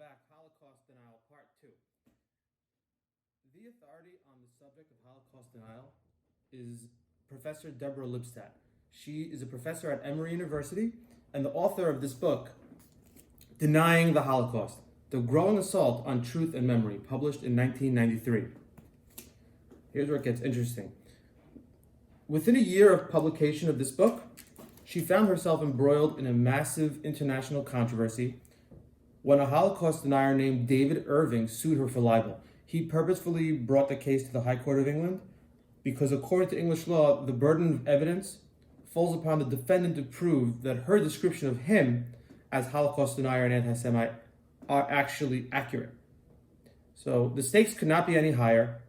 back, Holocaust Denial, Part 2. The authority on the subject of Holocaust denial is Professor Deborah Lipstadt. She is a professor at Emory University and the author of this book, Denying the Holocaust, The Growing Assault on Truth and Memory, published in 1993. Here's where it gets interesting. Within a year of publication of this book, she found herself embroiled in a massive international controversy when a Holocaust denier named David Irving sued her for libel. He purposefully brought the case to the High Court of England because, according to English law, the burden of evidence falls upon the defendant to prove that her description of him as Holocaust denier and anti-Semite are actually accurate. So the stakes could not be any higher.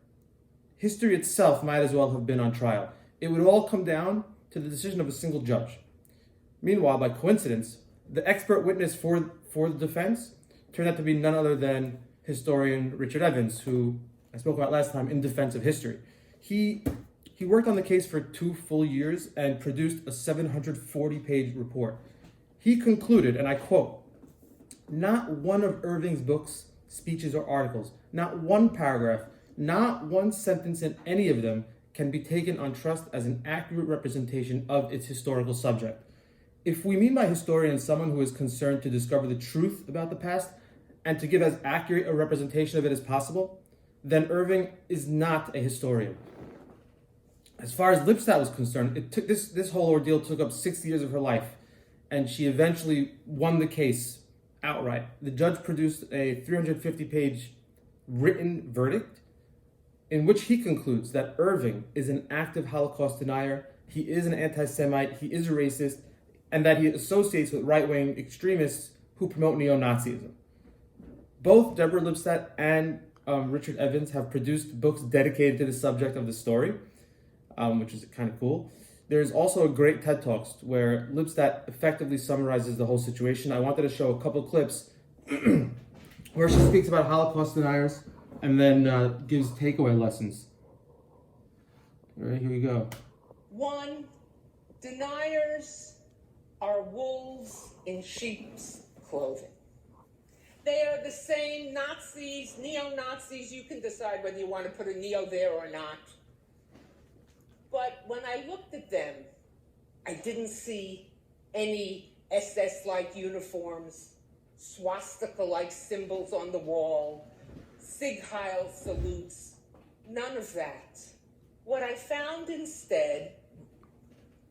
History itself might as well have been on trial. It would all come down to the decision of a single judge. Meanwhile, by coincidence, the expert witness for the defense turned out to be none other than historian Richard Evans, who I spoke about last time in defense of history. He worked on the case for 2 full years and produced a 740-page report. He concluded, and I quote, "Not one of Irving's books, speeches, or articles, not one paragraph, not one sentence in any of them can be taken on trust as an accurate representation of its historical subject. If we mean by historian someone who is concerned to discover the truth about the past and to give as accurate a representation of it as possible, then Irving is not a historian." As far as Lipstadt was concerned, it took this whole ordeal took up 6 years of her life, and she eventually won the case outright. The judge produced a 350-page written verdict in which he concludes that Irving is an active Holocaust denier, he is an anti-Semite, he is a racist, and that he associates with right-wing extremists who promote neo-Nazism. Both Deborah Lipstadt and Richard Evans have produced books dedicated to the subject of the story, which is kind of cool. There's also a great TED Talks where Lipstadt effectively summarizes the whole situation. I wanted to show a couple clips where she speaks about Holocaust deniers and then gives takeaway lessons. All right, here we go. 1, deniers are wolves in sheep's clothing. They are the same Nazis, neo-Nazis. You can decide whether you want to put a neo there or not. But when I looked at them, I didn't see any SS-like uniforms, swastika-like symbols on the wall, Sieg Heil salutes, none of that. What I found instead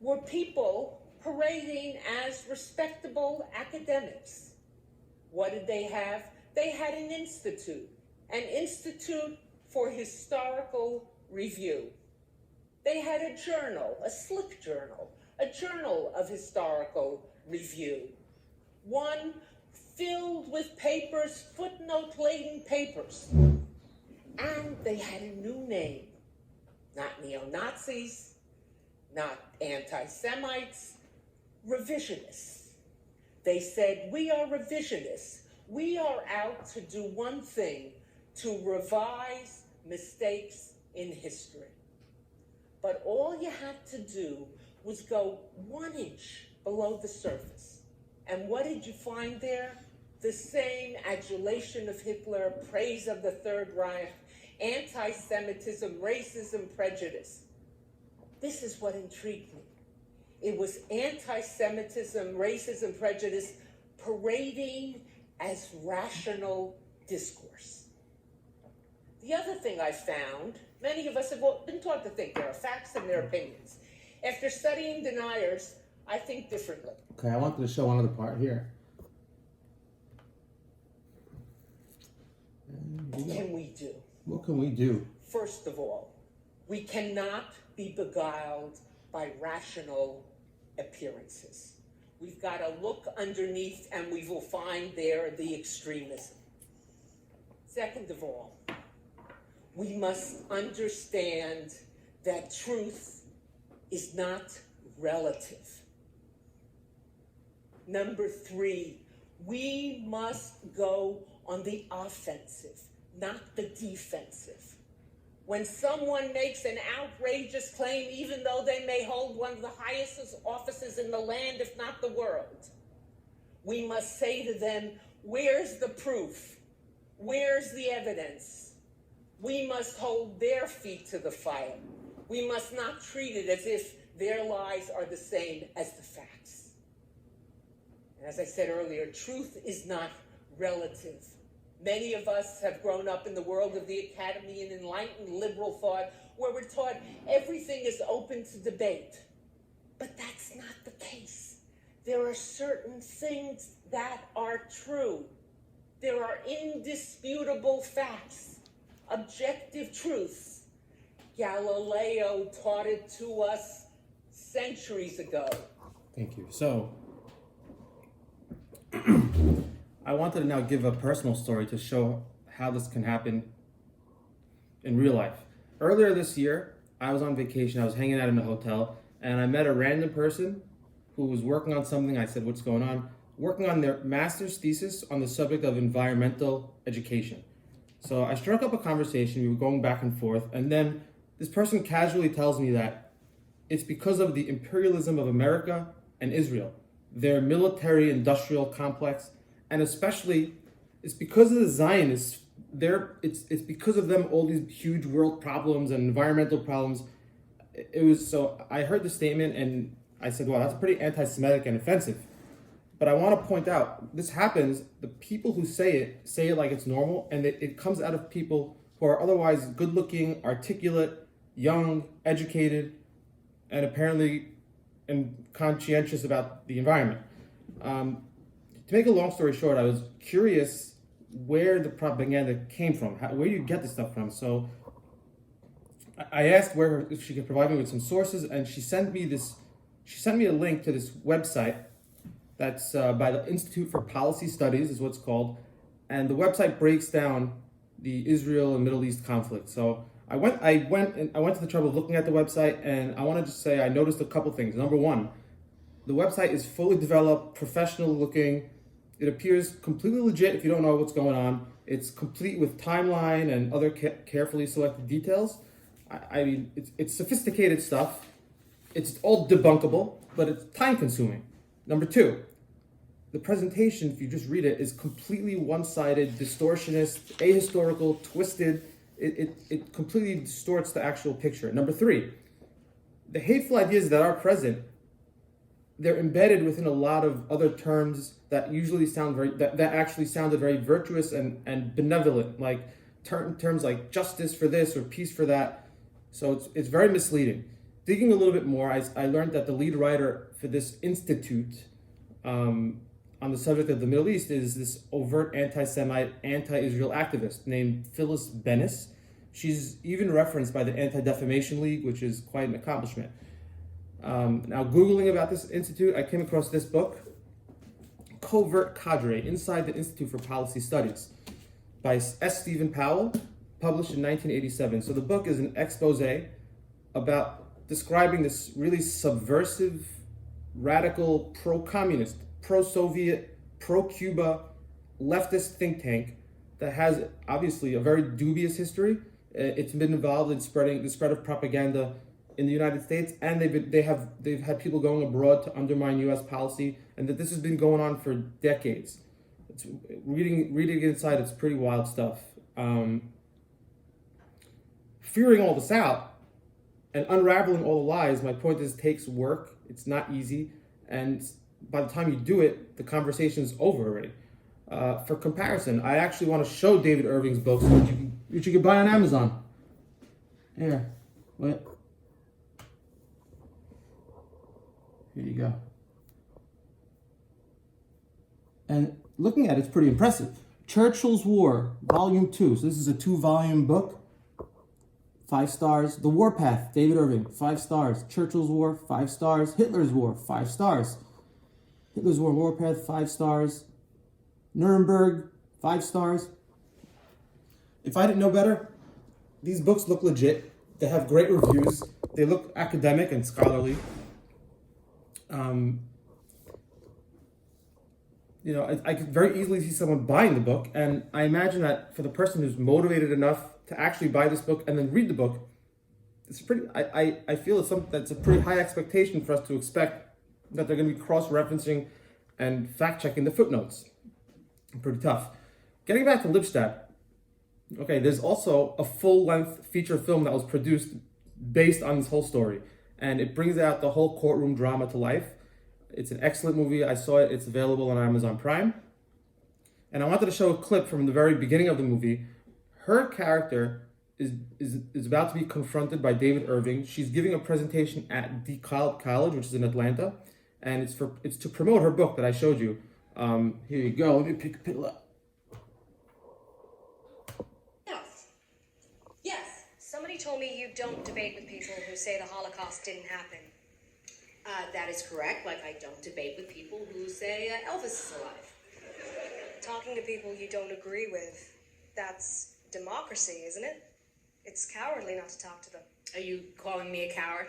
were people parading as respectable academics. What did they have? They had an institute for historical review. They had a journal, a slick journal, a journal of historical review. One filled with papers, footnote-laden papers. And they had a new name, not neo-Nazis, not anti-Semites, revisionists. They said, we are revisionists. We are out to do one thing, to revise mistakes in history. But all you had to do was go 1 inch below the surface. And what did you find there? The same adulation of Hitler, praise of the Third Reich, anti-Semitism, racism, prejudice. This is what intrigued me. It was anti-Semitism, racism, prejudice parading as rational discourse. The other thing I found, many of us have been taught to think there are facts and there are opinions. After studying deniers, I think differently. Okay, I wanted to show one other part here. What can we do? What can we do? First of all, we cannot be beguiled by rational appearances. We've got to look underneath and we will find there the extremism. Second of all, we must understand that truth is not relative. Number 3, we must go on the offensive, not the defensive. When someone makes an outrageous claim, even though they may hold one of the highest offices in the land, if not the world, we must say to them, Where's the proof? Where's the evidence? We must hold their feet to the fire. We must not treat it as if their lies are the same as the facts. And as I said earlier, truth is not relative. Many of us have grown up in the world of the academy and enlightened liberal thought where we're taught everything is open to debate. But that's not the case. There are certain things that are true. There are indisputable facts, objective truths. Galileo taught it to us centuries ago. Thank you. So, I wanted to now give a personal story to show how this can happen in real life. Earlier this year, I was on vacation. I was hanging out in a hotel, and I met a random person who was working on something. I said, "What's going on?" Working on their master's thesis on the subject of environmental education. So I struck up a conversation. We were going back and forth, and then this person casually tells me that it's because of the imperialism of America and Israel, their military-industrial complex, and especially it's because of the Zionists. It's because of them all these huge world problems and environmental problems. It was so I heard the statement and I said, "Wow, that's pretty anti-Semitic and offensive." But I want to point out this happens. The people who say it like it's normal, and it comes out of people who are otherwise good-looking, articulate, young, educated, and apparently conscientious about the environment. To make a long story short, I was curious where the propaganda came from. Where do you get this stuff from? So I asked if she could provide me with some sources, and she sent me a link to this website that's by the Institute for Policy Studies, is what it's called, and the website breaks down the Israel and Middle East conflict. So I went to the trouble of looking at the website, and I want to just say I noticed a couple things. Number one, the website is fully developed, professional looking. It appears completely legit if you don't know what's going on. It's complete with timeline and other carefully selected details. I mean, it's sophisticated stuff. It's all debunkable, but it's time consuming. Number two, the presentation, if you just read it, is completely one-sided, distortionist, ahistorical, twisted. It completely distorts the actual picture. Number three, the hateful ideas that are present, they're embedded within a lot of other terms that usually sound that actually sounded very virtuous and benevolent, like terms like justice for this or peace for that. So it's very misleading. Digging a little bit more, I learned that the lead writer for this institute on the subject of the Middle East is this overt anti-Semite, anti-Israel activist named Phyllis Bennis. She's even referenced by the Anti-Defamation League, which is quite an accomplishment. Now, Googling about this institute, I came across this book, Covert Cadre, Inside the Institute for Policy Studies, by S. Stephen Powell, published in 1987. So the book is an expose about describing this really subversive, radical, pro-communist, pro-Soviet, pro-Cuba, leftist think tank that has obviously a very dubious history. It's been involved in spreading the spread of propaganda in the United States, and they've had people going abroad to undermine U.S. policy, and that this has been going on for decades. It's reading inside, it's pretty wild stuff. Figuring all this out and unraveling all the lies, my point is, takes work. It's not easy, and by the time you do it, the conversation's over already. For comparison, I actually want to show David Irving's books, which you can buy on Amazon. Here, what? Here you go. And looking at it's pretty impressive. Churchill's War, Volume 2. So this is a 2-volume book. 5 stars. The Warpath, David Irving, 5 stars. Churchill's War, 5 stars. Hitler's War, 5 stars. Hitler's War, Warpath, 5 stars. Nuremberg, 5 stars. If I didn't know better, these books look legit. They have great reviews. They look academic and scholarly. I could very easily see someone buying the book, and I imagine that for the person who's motivated enough to actually buy this book and then read the book, it's pretty. I feel that's a pretty high expectation for us to expect that they're going to be cross-referencing and fact-checking the footnotes. Pretty tough. Getting back to Lipstadt, okay, there's also a full-length feature film that was produced based on this whole story, and it brings out the whole courtroom drama to life. It's an excellent movie. I saw it. It's available on Amazon Prime. And I wanted to show a clip from the very beginning of the movie. Her character is about to be confronted by David Irving. She's giving a presentation at DeKalb College, which is in Atlanta, and it's to promote her book that I showed you. Here you go. Let me pick it up. Yes. Somebody told me you don't debate with people who say the Holocaust didn't happen. That is correct. Like, I don't debate with people who say Elvis is alive. Talking to people you don't agree with, that's democracy, isn't it? It's cowardly not to talk to them. Are you calling me a coward?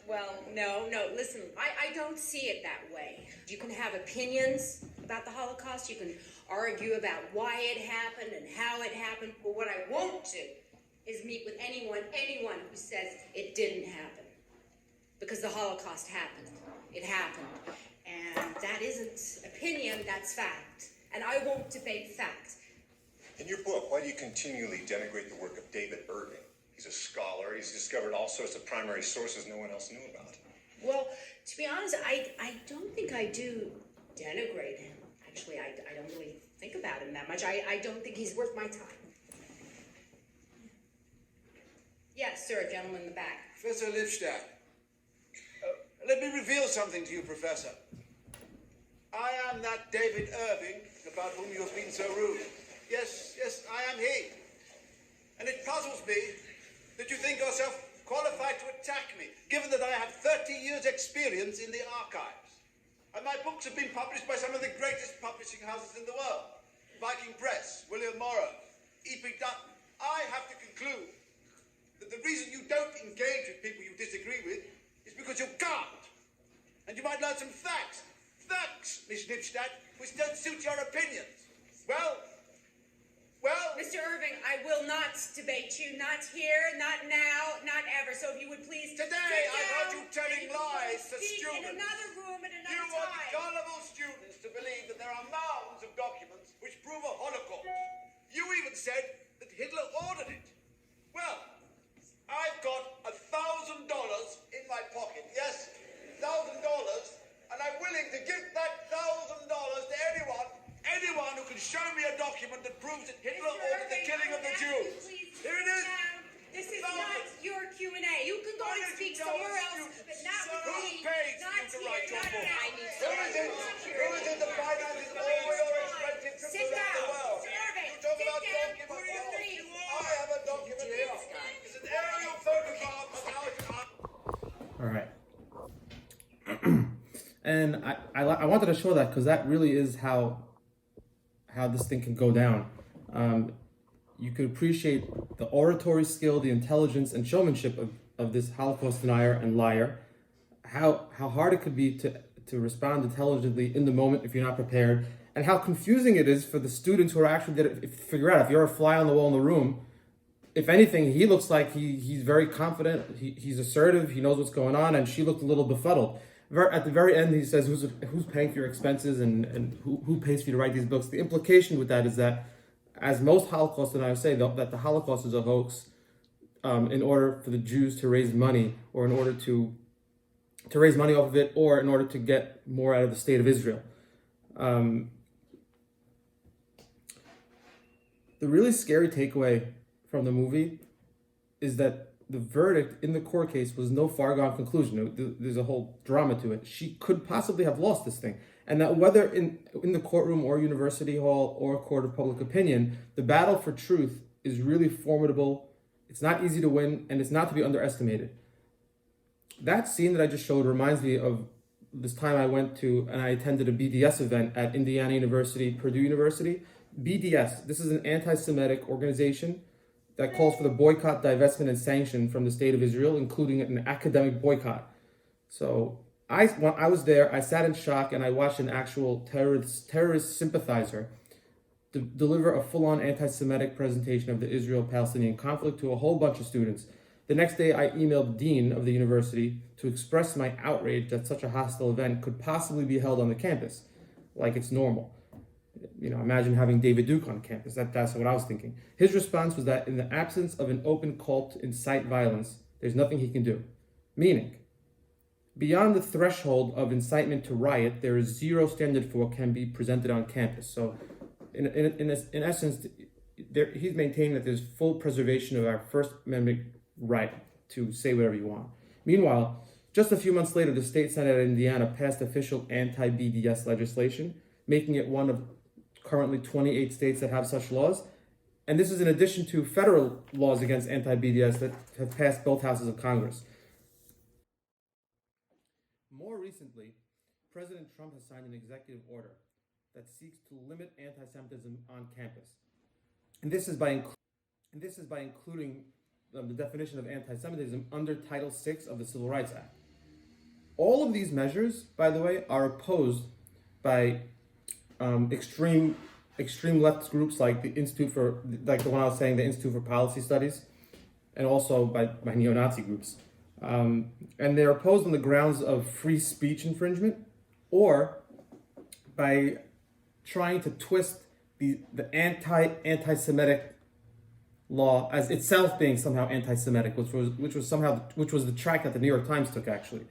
Well, No, listen, I don't see it that way. You can have opinions about the Holocaust, you can argue about why it happened and how it happened, but what I won't do is meet with anyone who says it didn't happen. Because the Holocaust happened. It happened. And that isn't opinion, that's fact. And I won't debate fact. In your book, why do you continually denigrate the work of David Irving? He's a scholar. He's discovered all sorts of primary sources no one else knew about. Well, to be honest, I don't think I do denigrate him. Actually, I don't really think about him that much. I don't think he's worth my time. Yes, sir, gentleman in the back. Professor Lipstadt, let me reveal something to you, Professor. I am that David Irving about whom you have been so rude. Yes, I am he. And it puzzles me that you think yourself qualified to attack me, given that I have 30 years' experience in the archives. And my books have been published by some of the greatest publishing houses in the world. Viking Press, William Morrow, E.P. Dutton. I have to conclude that the reason you don't engage with people you disagree with is because you can't. And you might learn some facts, Miss Lipstadt, which don't suit your opinions. Well, Mr. Irving, I will not debate you, not here, not now, not ever. So if you would please today sit I've heard down you telling and you lies to speak students. in another room at You another want time. gullible students to believe that there are mounds of documents which prove a Holocaust. You even said that Hitler ordered it. Well, I've got $1,000 in my pocket. Yes, $1,000, and I'm willing to give that $1,000 to anyone who can show me a document that proves that Hitler Mr. ordered the Irving, killing of the I would ask you Jews. please Here it sit is. down. This is $1,000. not your Q&A. You can go and speak somewhere else, but not with Who me. pays Not you to here, write your not book? now. Who is it? Who is it that finances all your expensive trips Sit around the down. world? Mr. Irving, You talk sit about down. documents. Please. I have a document here. It's an aerial photograph of how it happened. All right. And I wanted to show that because that really is how this thing can go down. You could appreciate the oratory skill, the intelligence, and showmanship of this Holocaust denier and liar. How hard it could be to respond intelligently in the moment if you're not prepared, and how confusing it is for the students who are actually going to figure out if you're a fly on the wall in the room. If anything, he looks like he's very confident, he's assertive, he knows what's going on, and she looked a little befuddled. At the very end, he says, who's paying for your expenses and who pays for you to write these books? The implication with that is that, as most Holocaust deniers say, that the Holocaust is a hoax in order for the Jews to raise money, or in order to raise money off of it, or in order to get more out of the state of Israel. The really scary takeaway from the movie is that the verdict in the court case was no foregone conclusion. There's a whole drama to it. She could possibly have lost this thing. And that whether in the courtroom or university hall or court of public opinion, the battle for truth is really formidable. It's not easy to win, and it's not to be underestimated. That scene that I just showed reminds me of this time I went to and I attended a BDS event at Indiana University, Purdue University. BDS, this is an anti-Semitic organization that calls for the boycott, divestment, and sanction from the state of Israel, including an academic boycott. So when I was there, I sat in shock and I watched an actual terrorist sympathizer deliver a full-on anti-Semitic presentation of the Israel-Palestinian conflict to a whole bunch of students. The next day, I emailed the dean of the university to express my outrage that such a hostile event could possibly be held on the campus, like it's normal. Imagine having David Duke on campus. That's what I was thinking. His response was that in the absence of an open call to incite violence, there's nothing he can do. Meaning, beyond the threshold of incitement to riot, there is zero standard for what can be presented on campus. So, in essence, he's maintaining that there's full preservation of our First Amendment right to say whatever you want. Meanwhile, just a few months later, the state Senate of Indiana passed official anti-BDS legislation, making it one of currently 28 states that have such laws. And this is in addition to federal laws against anti-BDS that have passed both houses of Congress. More recently, President Trump has signed an executive order that seeks to limit anti-Semitism on campus. And this is by including the definition of anti-Semitism under Title VI of the Civil Rights Act. All of these measures, by the way, are opposed by extreme left groups like the one I was saying, the Institute for Policy Studies, and also by neo-Nazi groups. And they're opposed on the grounds of free speech infringement, or by trying to twist the anti-Semitic law as itself being somehow anti-Semitic, which was the track that the New York Times took, actually.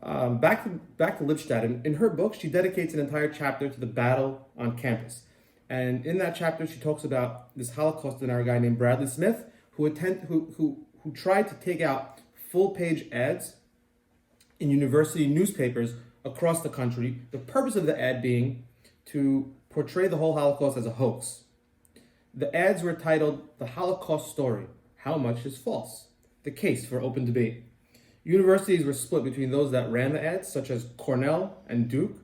Back to Lipstadt. In her book, she dedicates an entire chapter to the battle on campus. And in that chapter, she talks about this Holocaust denier guy named Bradley Smith, who tried to take out full-page ads in university newspapers across the country. The purpose of the ad being to portray the whole Holocaust as a hoax. The ads were titled "The Holocaust Story: How Much is False?" The case for open debate. Universities were split between those that ran the ads, such as Cornell and Duke.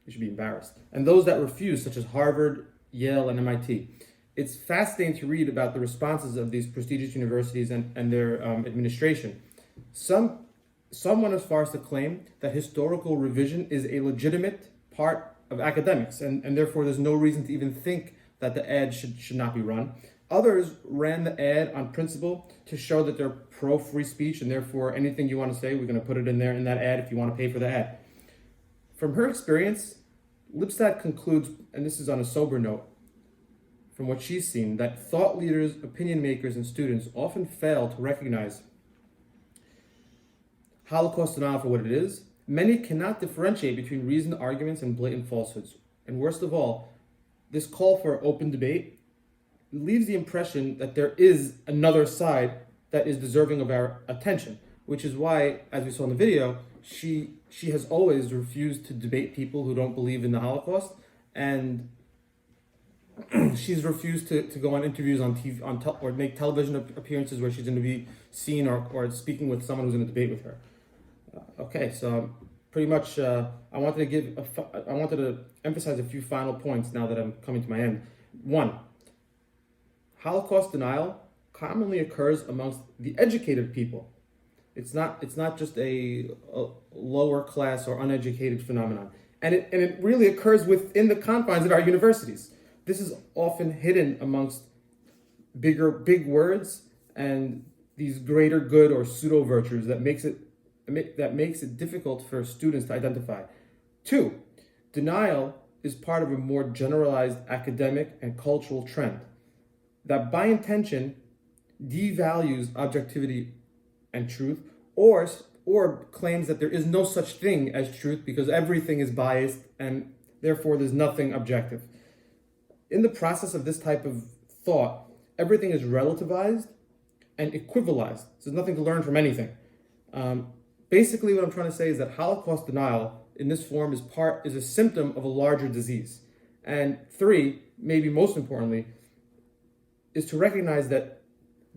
You should be embarrassed. And those that refused, such as Harvard, Yale, and MIT. It's fascinating to read about the responses of these prestigious universities and their administration. Some went as far as to claim that historical revision is a legitimate part of academics, and therefore there's no reason to even think that the ad should not be run. Others ran the ad on principle to show that they're pro-free speech, and therefore anything you want to say, we're going to put it in there in that ad if you want to pay for the ad. From her experience, Lipstadt concludes, and this is on a sober note, from what she's seen, that thought leaders, opinion makers, and students often fail to recognize Holocaust denial for what it is. Many cannot differentiate between reasoned arguments and blatant falsehoods. And worst of all, this call for open debate leaves the impression that there is another side that is deserving of our attention, which is why, as we saw in the video, she has always refused to debate people who don't believe in the Holocaust, and she's refused to go on interviews on TV or make television appearances where she's going to be seen or speaking with someone who's going to debate with her. Okay, so pretty much I wanted to emphasize a few final points now that I'm coming to my end. One, Holocaust denial commonly occurs amongst the educated people. It's not just a lower class or uneducated phenomenon, and it really occurs within the confines of our universities. This is often hidden amongst big words and these greater good or pseudo virtues that makes it difficult for students to identify. Two, denial is part of a more generalized academic and cultural trend that by intention devalues objectivity and truth, or claims that there is no such thing as truth because everything is biased and therefore there's nothing objective. In the process of this type of thought, everything is relativized and equivalized. So there's nothing to learn from anything. Basically, what I'm trying to say is that Holocaust denial in this form is a symptom of a larger disease. And three, maybe most importantly, is to recognize that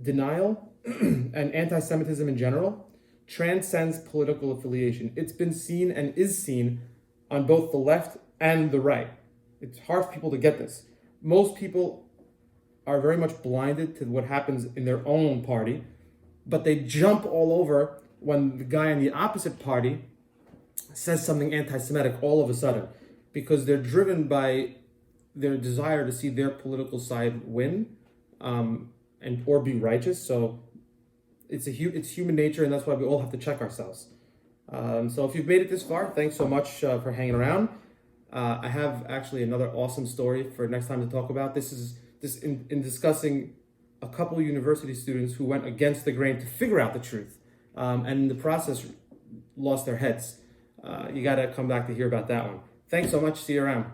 denial and anti-Semitism in general transcends political affiliation. It's been seen and is seen on both the left and the right. It's hard for people to get this. Most people are very much blinded to what happens in their own party, but they jump all over when the guy in the opposite party says something anti-Semitic all of a sudden, because they're driven by their desire to see their political side win or be righteous. So it's human nature, and that's why we all have to check ourselves. So if you've made it this far, thanks so much for hanging around. I have actually another awesome story for next time to talk about. This is in discussing a couple of university students who went against the grain to figure out the truth, and in the process lost their heads. You got to come back to hear about that one. Thanks so much. See you around.